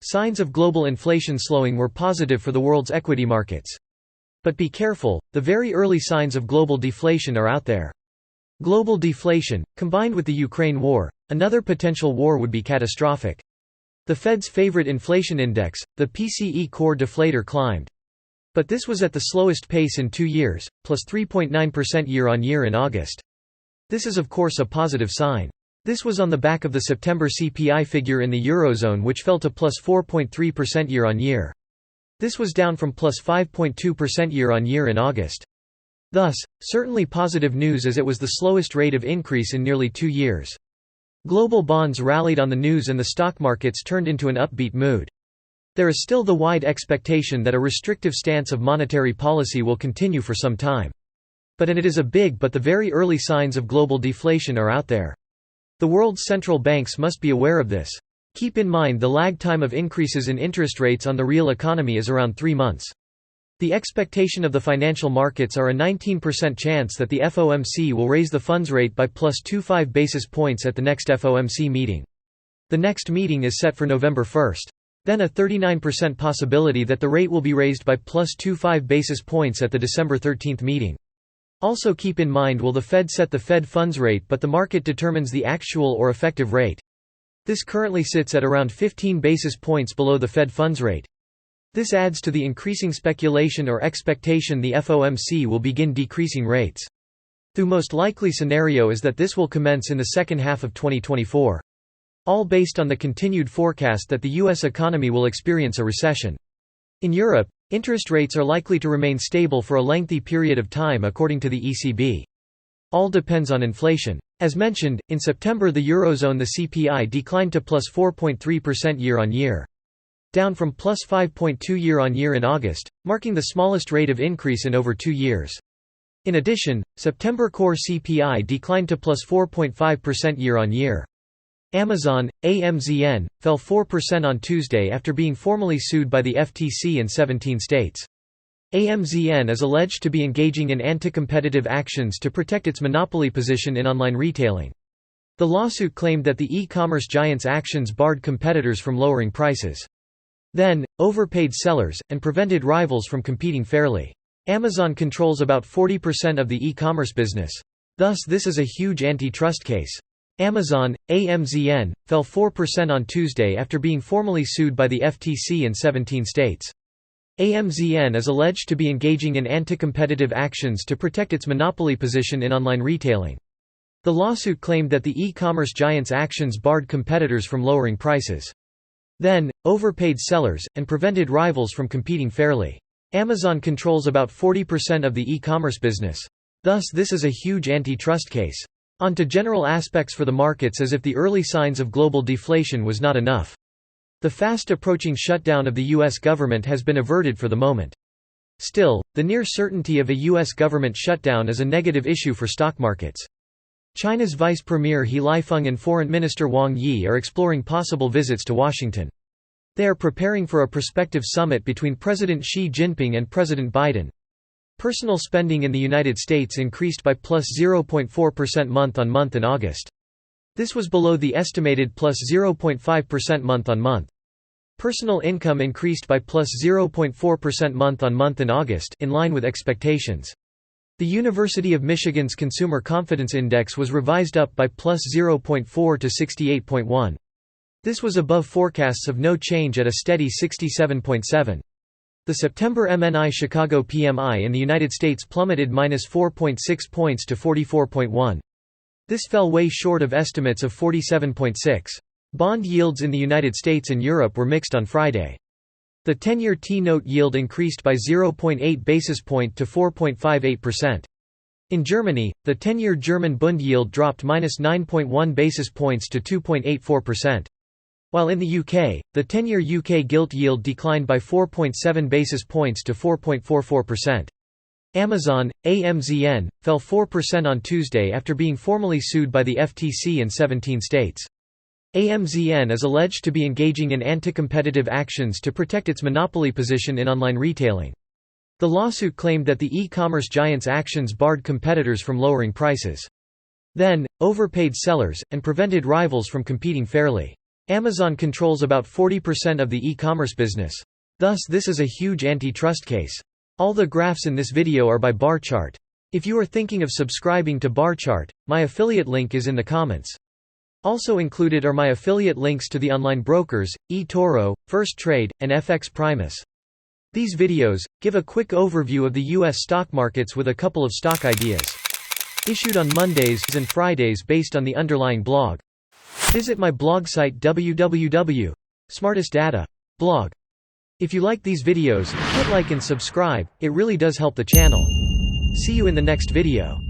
signs of global inflation slowing were positive for the world's equity markets. But be careful, the very early signs of global deflation are out there. Global deflation, combined with the Ukraine war, another potential war would be catastrophic. The Fed's favorite inflation index, the PCE core deflator climbed. But this was at the slowest pace in 2 years, plus 3.9% year-on-year in August. This is of course a positive sign. This was on the back of the September CPI figure in the Eurozone, which fell to plus 4.3% year-on-year. This was down from plus 5.2% year-on-year in August. Thus, certainly positive news, as it was the slowest rate of increase in nearly 2 years. Global bonds rallied on the news and the stock markets turned into an upbeat mood. There is still the wide expectation that a restrictive stance of monetary policy will continue for some time. But it is a big but the very early signs of global deflation are out there. The world's central banks must be aware of this. Keep in mind the lag time of increases in interest rates on the real economy is around 3 months. The expectation of the financial markets are a 19% chance that the FOMC will raise the funds rate by plus 25 basis points at the next FOMC meeting. The next meeting is set for November 1. Then a 39% possibility that the rate will be raised by plus 25 basis points at the December 13 meeting. Also keep in mind, will the Fed set the Fed funds rate, but the market determines the actual or effective rate. This currently sits at around 15 basis points below the Fed funds rate. This adds to the increasing speculation or expectation the FOMC will begin decreasing rates. The most likely scenario is that this will commence in the second half of 2024. All based on the continued forecast that the U.S. economy will experience a recession. In Europe, interest rates are likely to remain stable for a lengthy period of time according to the ECB. All depends on inflation. As mentioned, in September the Eurozone the CPI declined to plus 4.3% year-on-year. Down from plus 5.2% year-on-year in August, marking the smallest rate of increase in over 2 years. In addition, September core CPI declined to plus 4.5% year-on-year. Amazon, AMZN, fell 4% on Tuesday after being formally sued by the FTC in 17 states. AMZN is alleged to be engaging in anti-competitive actions to protect its monopoly position in online retailing. The lawsuit claimed that the e-commerce giant's actions barred competitors from lowering prices. Then, overpaid sellers, and prevented rivals from competing fairly. Amazon controls about 40% of the e-commerce business. Thus this is a huge antitrust case. Amazon, AMZN, fell 4% on Tuesday after being formally sued by the FTC in 17 states. AMZN is alleged to be engaging in anti-competitive actions to protect its monopoly position in online retailing. The lawsuit claimed that the e-commerce giant's actions barred competitors from lowering prices. Then, overpaid sellers, and prevented rivals from competing fairly. Amazon controls about 40% of the e-commerce business. Thus this is a huge antitrust case. On to general aspects for the markets, as if the early signs of global deflation was not enough. The fast approaching shutdown of the U.S. government has been averted for the moment. Still, the near certainty of a U.S. government shutdown is a negative issue for stock markets. China's Vice Premier He Lifeng and Foreign Minister Wang Yi are exploring possible visits to Washington. They are preparing for a prospective summit between President Xi Jinping and President Biden. Personal spending in the United States increased by plus 0.4% month-on-month in August. This was below the estimated plus 0.5% month-on-month. Personal income increased by plus 0.4% month-on-month in August, in line with expectations. The University of Michigan's Consumer Confidence Index was revised up by plus 0.4 to 68.1. This was above forecasts of no change at a steady 67.7. The September MNI Chicago PMI in the United States plummeted minus 4.6 points to 44.1. This fell way short of estimates of 47.6. Bond yields in the United States and Europe were mixed on Friday. The 10-year T-note yield increased by 0.8 basis point to 4.58%. In Germany, the 10-year German Bund yield dropped minus 9.1 basis points to 2.84%. While in the UK, the 10-year UK gilt yield declined by 4.7 basis points to 4.44%. Amazon, AMZN, fell 4% on Tuesday after being formally sued by the FTC in 17 states. AMZN is alleged to be engaging in anti-competitive actions to protect its monopoly position in online retailing. The lawsuit claimed that the e-commerce giant's actions barred competitors from lowering prices. Then, overpaid sellers, and prevented rivals from competing fairly. Amazon controls about 40% of the e-commerce business. Thus this is a huge antitrust case. All the graphs in this video are by BARCHART. If you are thinking of subscribing to BARCHART, my affiliate link is in the comments. Also included are my affiliate links to the online brokers, eToro, First Trade, and FX Primus. These videos give a quick overview of the US stock markets with a couple of stock ideas. Issued on Mondays and Fridays based on the underlying blog. Visit my blog site www.smartestdata.blog. If you like these videos, hit like and subscribe, it really does help the channel. See you in the next video.